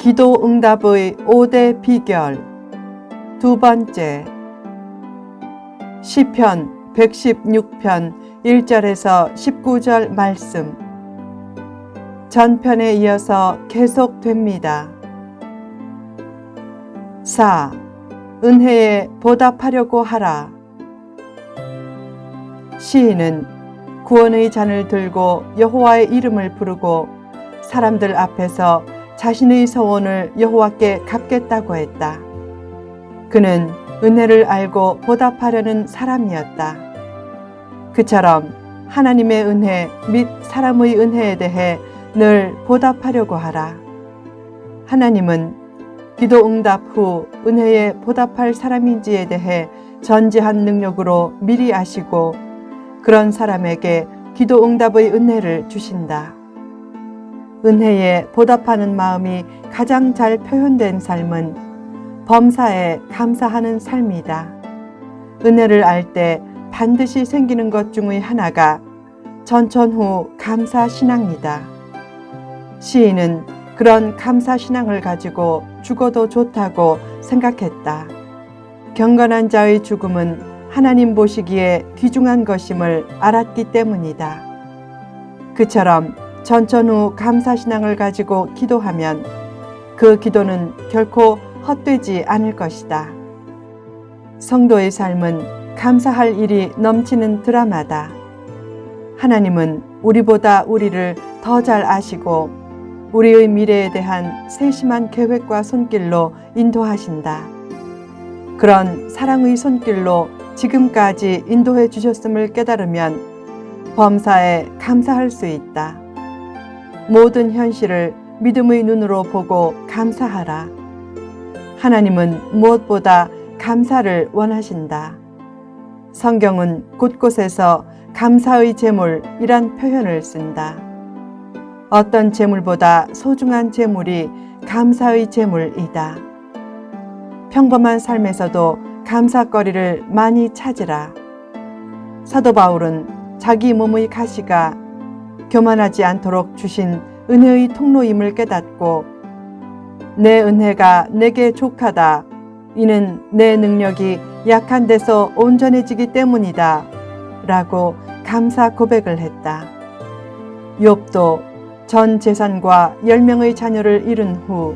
기도 응답의 5대 비결. 두 번째, 시편 116편 1절에서 19절 말씀. 전편에 이어서 계속됩니다. 4. 은혜에 보답하려고 하라. 시인은 구원의 잔을 들고 여호와의 이름을 부르고 사람들 앞에서 자신의 서원을 여호와께 갚겠다고 했다. 그는 은혜를 알고 보답하려는 사람이었다. 그처럼 하나님의 은혜 및 사람의 은혜에 대해 늘 보답하려고 하라. 하나님은 기도 응답 후 은혜에 보답할 사람인지에 대해 전지한 능력으로 미리 아시고 그런 사람에게 기도 응답의 은혜를 주신다. 은혜에 보답하는 마음이 가장 잘 표현된 삶은 범사에 감사하는 삶이다. 은혜를 알 때 반드시 생기는 것 중의 하나가 전천후 감사신앙이다. 시인은 그런 감사신앙을 가지고 죽어도 좋다고 생각했다. 경건한 자의 죽음은 하나님 보시기에 귀중한 것임을 알았기 때문이다. 그처럼 전천후 감사신앙을 가지고 기도하면 그 기도는 결코 헛되지 않을 것이다. 성도의 삶은 감사할 일이 넘치는 드라마다. 하나님은 우리보다 우리를 더 잘 아시고 우리의 미래에 대한 세심한 계획과 손길로 인도하신다. 그런 사랑의 손길로 지금까지 인도해 주셨음을 깨달으면 범사에 감사할 수 있다. 모든 현실을 믿음의 눈으로 보고 감사하라. 하나님은 무엇보다 감사를 원하신다. 성경은 곳곳에서 감사의 제물이란 표현을 쓴다. 어떤 제물보다 소중한 제물이 감사의 제물이다. 평범한 삶에서도 감사거리를 많이 찾으라. 사도 바울은 자기 몸의 가시가 교만하지 않도록 주신 은혜의 통로임을 깨닫고 내 은혜가 내게 족하다. 이는 내 능력이 약한 데서 온전해지기 때문이다. 라고 감사 고백을 했다. 욥도 전 재산과 10명의 자녀를 잃은 후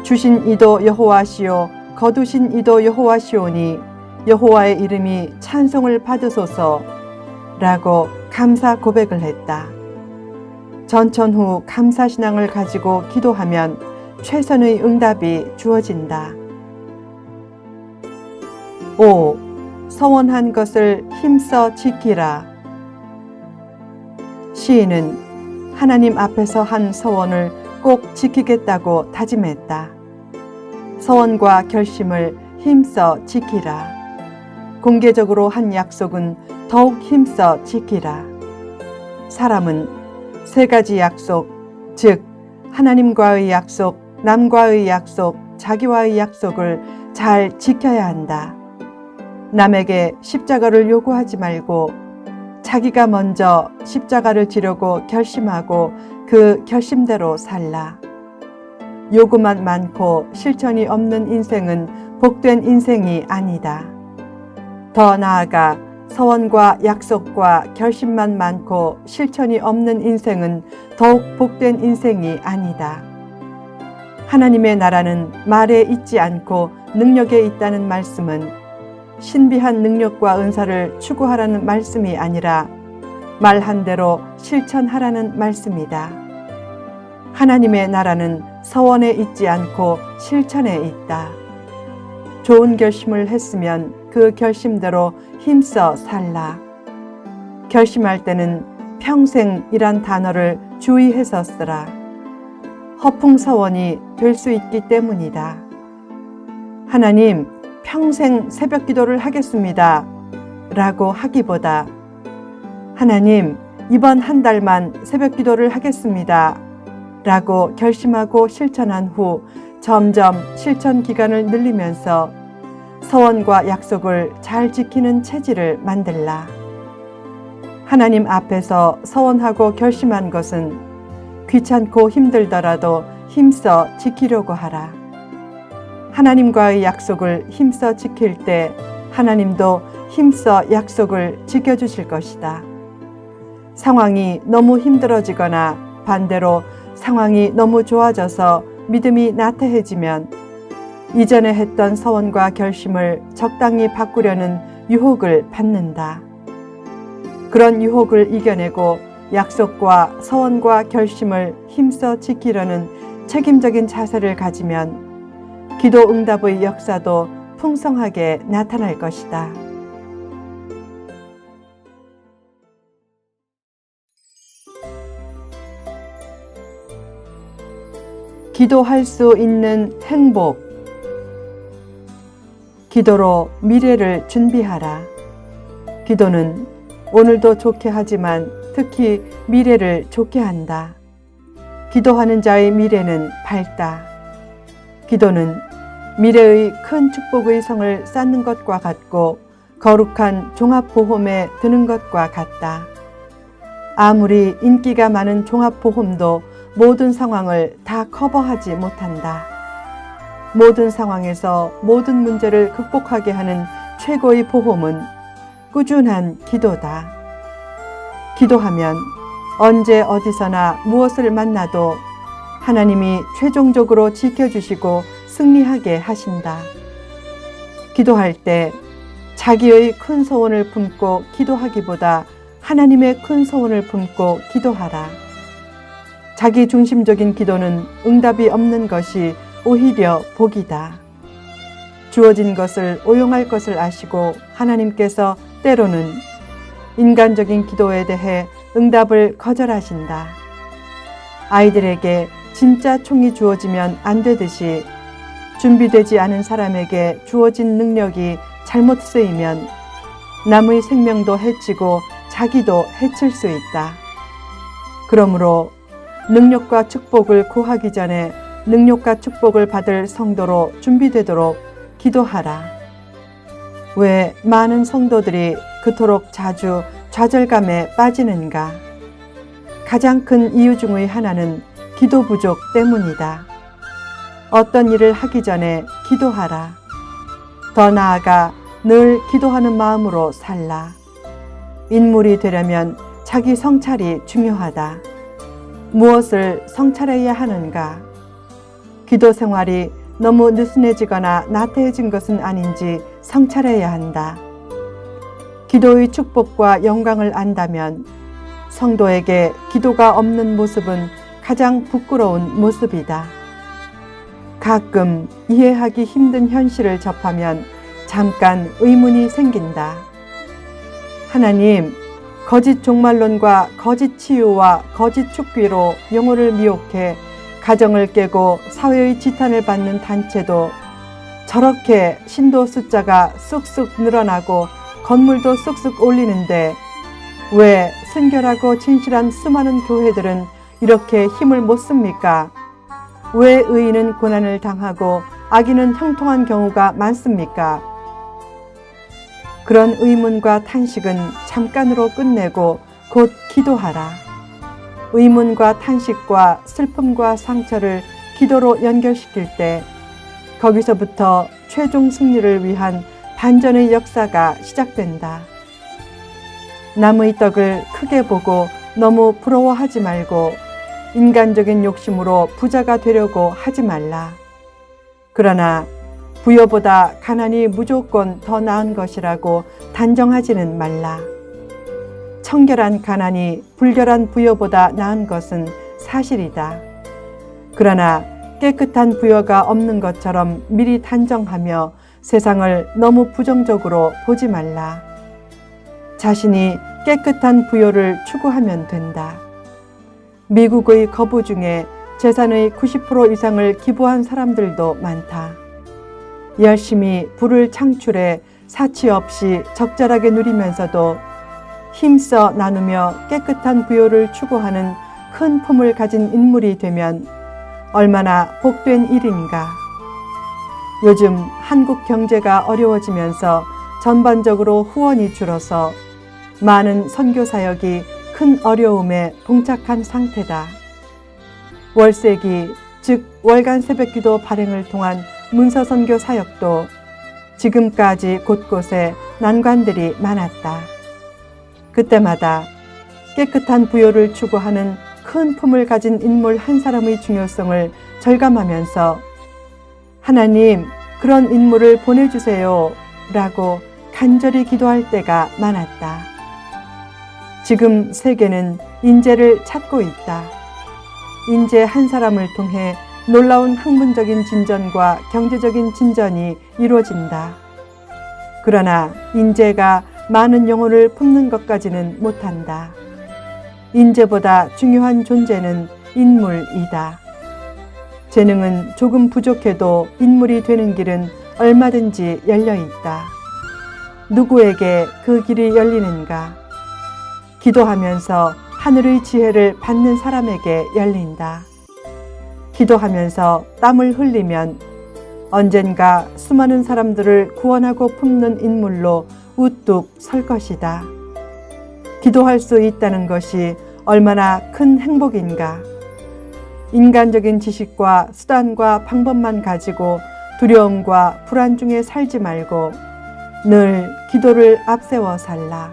주신 이도 여호와시오 거두신 이도 여호와시오니 여호와의 이름이 찬송을 받으소서 라고 감사 고백을 했다. 전천후 감사신앙을 가지고 기도하면 최선의 응답이 주어진다. 5. 서원한 것을 힘써 지키라. 시인은 하나님 앞에서 한 서원을 꼭 지키겠다고 다짐했다. 서원과 결심을 힘써 지키라. 공개적으로 한 약속은 더욱 힘써 지키라. 사람은 세 가지 약속, 즉 하나님과의 약속, 남과의 약속, 자기와의 약속을 잘 지켜야 한다. 남에게 십자가를 요구하지 말고 자기가 먼저 십자가를 지려고 결심하고 그 결심대로 살라. 요구만 많고 실천이 없는 인생은 복된 인생이 아니다. 더 나아가 서원과 약속과 결심만 많고 실천이 없는 인생은 더욱 복된 인생이 아니다. 하나님의 나라는 말에 있지 않고 능력에 있다는 말씀은 신비한 능력과 은사를 추구하라는 말씀이 아니라 말한 대로 실천하라는 말씀이다. 하나님의 나라는 서원에 있지 않고 실천에 있다. 좋은 결심을 했으면 그 결심대로 힘써 살라. 결심할 때는 평생이란 단어를 주의해서 쓰라. 허풍서원이 될 수 있기 때문이다. 하나님, 평생 새벽 기도를 하겠습니다. 라고 하기보다 하나님, 이번 한 달만 새벽 기도를 하겠습니다. 라고 결심하고 실천한 후 점점 실천 기간을 늘리면서 서원과 약속을 잘 지키는 체질을 만들라. 하나님 앞에서 서원하고 결심한 것은 귀찮고 힘들더라도 힘써 지키려고 하라. 하나님과의 약속을 힘써 지킬 때 하나님도 힘써 약속을 지켜주실 것이다. 상황이 너무 힘들어지거나 반대로 상황이 너무 좋아져서 믿음이 나태해지면 이전에 했던 서원과 결심을 적당히 바꾸려는 유혹을 받는다. 그런 유혹을 이겨내고 약속과 서원과 결심을 힘써 지키려는 책임적인 자세를 가지면 기도 응답의 역사도 풍성하게 나타날 것이다. 기도할 수 있는 행복. 기도로 미래를 준비하라. 기도는 오늘도 좋게 하지만 특히 미래를 좋게 한다. 기도하는 자의 미래는 밝다. 기도는 미래의 큰 축복의 성을 쌓는 것과 같고 거룩한 종합보험에 드는 것과 같다. 아무리 인기가 많은 종합보험도 모든 상황을 다 커버하지 못한다. 모든 상황에서 모든 문제를 극복하게 하는 최고의 보험은 꾸준한 기도다. 기도하면 언제 어디서나 무엇을 만나도 하나님이 최종적으로 지켜주시고 승리하게 하신다. 기도할 때 자기의 큰 소원을 품고 기도하기보다 하나님의 큰 소원을 품고 기도하라. 자기 중심적인 기도는 응답이 없는 것이 오히려 복이다. 주어진 것을 오용할 것을 아시고 하나님께서 때로는 인간적인 기도에 대해 응답을 거절하신다. 아이들에게 진짜 총이 주어지면 안 되듯이 준비되지 않은 사람에게 주어진 능력이 잘못 쓰이면 남의 생명도 해치고 자기도 해칠 수 있다. 그러므로 능력과 축복을 구하기 전에 능력과 축복을 받을 성도로 준비되도록 기도하라. 왜 많은 성도들이 그토록 자주 좌절감에 빠지는가? 가장 큰 이유 중의 하나는 기도 부족 때문이다. 어떤 일을 하기 전에 기도하라. 더 나아가 늘 기도하는 마음으로 살라. 인물이 되려면 자기 성찰이 중요하다. 무엇을 성찰해야 하는가? 기도 생활이 너무 느슨해지거나 나태해진 것은 아닌지 성찰해야 한다. 기도의 축복과 영광을 안다면 성도에게 기도가 없는 모습은 가장 부끄러운 모습이다. 가끔 이해하기 힘든 현실을 접하면 잠깐 의문이 생긴다. 하나님, 거짓 종말론과 거짓 치유와 거짓 축귀로 영혼을 미혹해 가정을 깨고 사회의 지탄을 받는 단체도 저렇게 신도 숫자가 쑥쑥 늘어나고 건물도 쑥쑥 올리는데 왜 순결하고 진실한 수많은 교회들은 이렇게 힘을 못 씁니까? 왜 의인은 고난을 당하고 악인은 형통한 경우가 많습니까? 그런 의문과 탄식은 잠깐으로 끝내고 곧 기도하라. 의문과 탄식과 슬픔과 상처를 기도로 연결시킬 때 거기서부터 최종 승리를 위한 반전의 역사가 시작된다. 남의 떡을 크게 보고 너무 부러워하지 말고 인간적인 욕심으로 부자가 되려고 하지 말라. 그러나 부여보다 가난이 무조건 더 나은 것이라고 단정하지는 말라. 청결한 가난이 불결한 부여보다 나은 것은 사실이다. 그러나 깨끗한 부여가 없는 것처럼 미리 단정하며 세상을 너무 부정적으로 보지 말라. 자신이 깨끗한 부여를 추구하면 된다. 미국의 거부 중에 재산의 90% 이상을 기부한 사람들도 많다. 열심히 부를 창출해 사치 없이 적절하게 누리면서도 힘써 나누며 깨끗한 부여를 추구하는 큰 품을 가진 인물이 되면 얼마나 복된 일인가. 요즘 한국 경제가 어려워지면서 전반적으로 후원이 줄어서 많은 선교 사역이 큰 어려움에 봉착한 상태다. 월세기, 즉 월간 새벽기도 발행을 통한 문서선교 사역도 지금까지 곳곳에 난관들이 많았다. 그때마다 깨끗한 부요를 추구하는 큰 품을 가진 인물 한 사람의 중요성을 절감하면서 하나님, 그런 인물을 보내주세요 라고 간절히 기도할 때가 많았다. 지금 세계는 인재를 찾고 있다. 인재 한 사람을 통해 놀라운 학문적인 진전과 경제적인 진전이 이루어진다. 그러나 인재가 많은 영혼을 품는 것까지는 못한다. 인재보다 중요한 존재는 인물이다. 재능은 조금 부족해도 인물이 되는 길은 얼마든지 열려 있다. 누구에게 그 길이 열리는가? 기도하면서 하늘의 지혜를 받는 사람에게 열린다. 기도하면서 땀을 흘리면 언젠가 수많은 사람들을 구원하고 품는 인물로 우뚝 설 것이다. 기도할 수 있다는 것이 얼마나 큰 행복인가. 인간적인 지식과 수단과 방법만 가지고 두려움과 불안 중에 살지 말고 늘 기도를 앞세워 살라.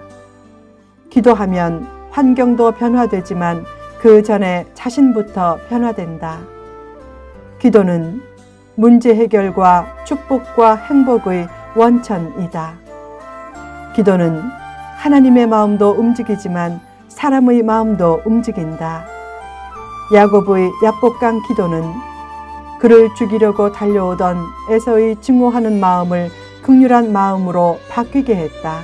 기도하면 환경도 변화되지만 그 전에 자신부터 변화된다. 기도는 문제 해결과 축복과 행복의 원천이다. 기도는 하나님의 마음도 움직이지만 사람의 마음도 움직인다. 야곱의 야복강 기도는 그를 죽이려고 달려오던 에서의 증오하는 마음을 긍휼한 마음으로 바뀌게 했다.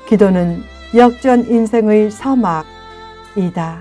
기도는 역전 인생의 서막이다.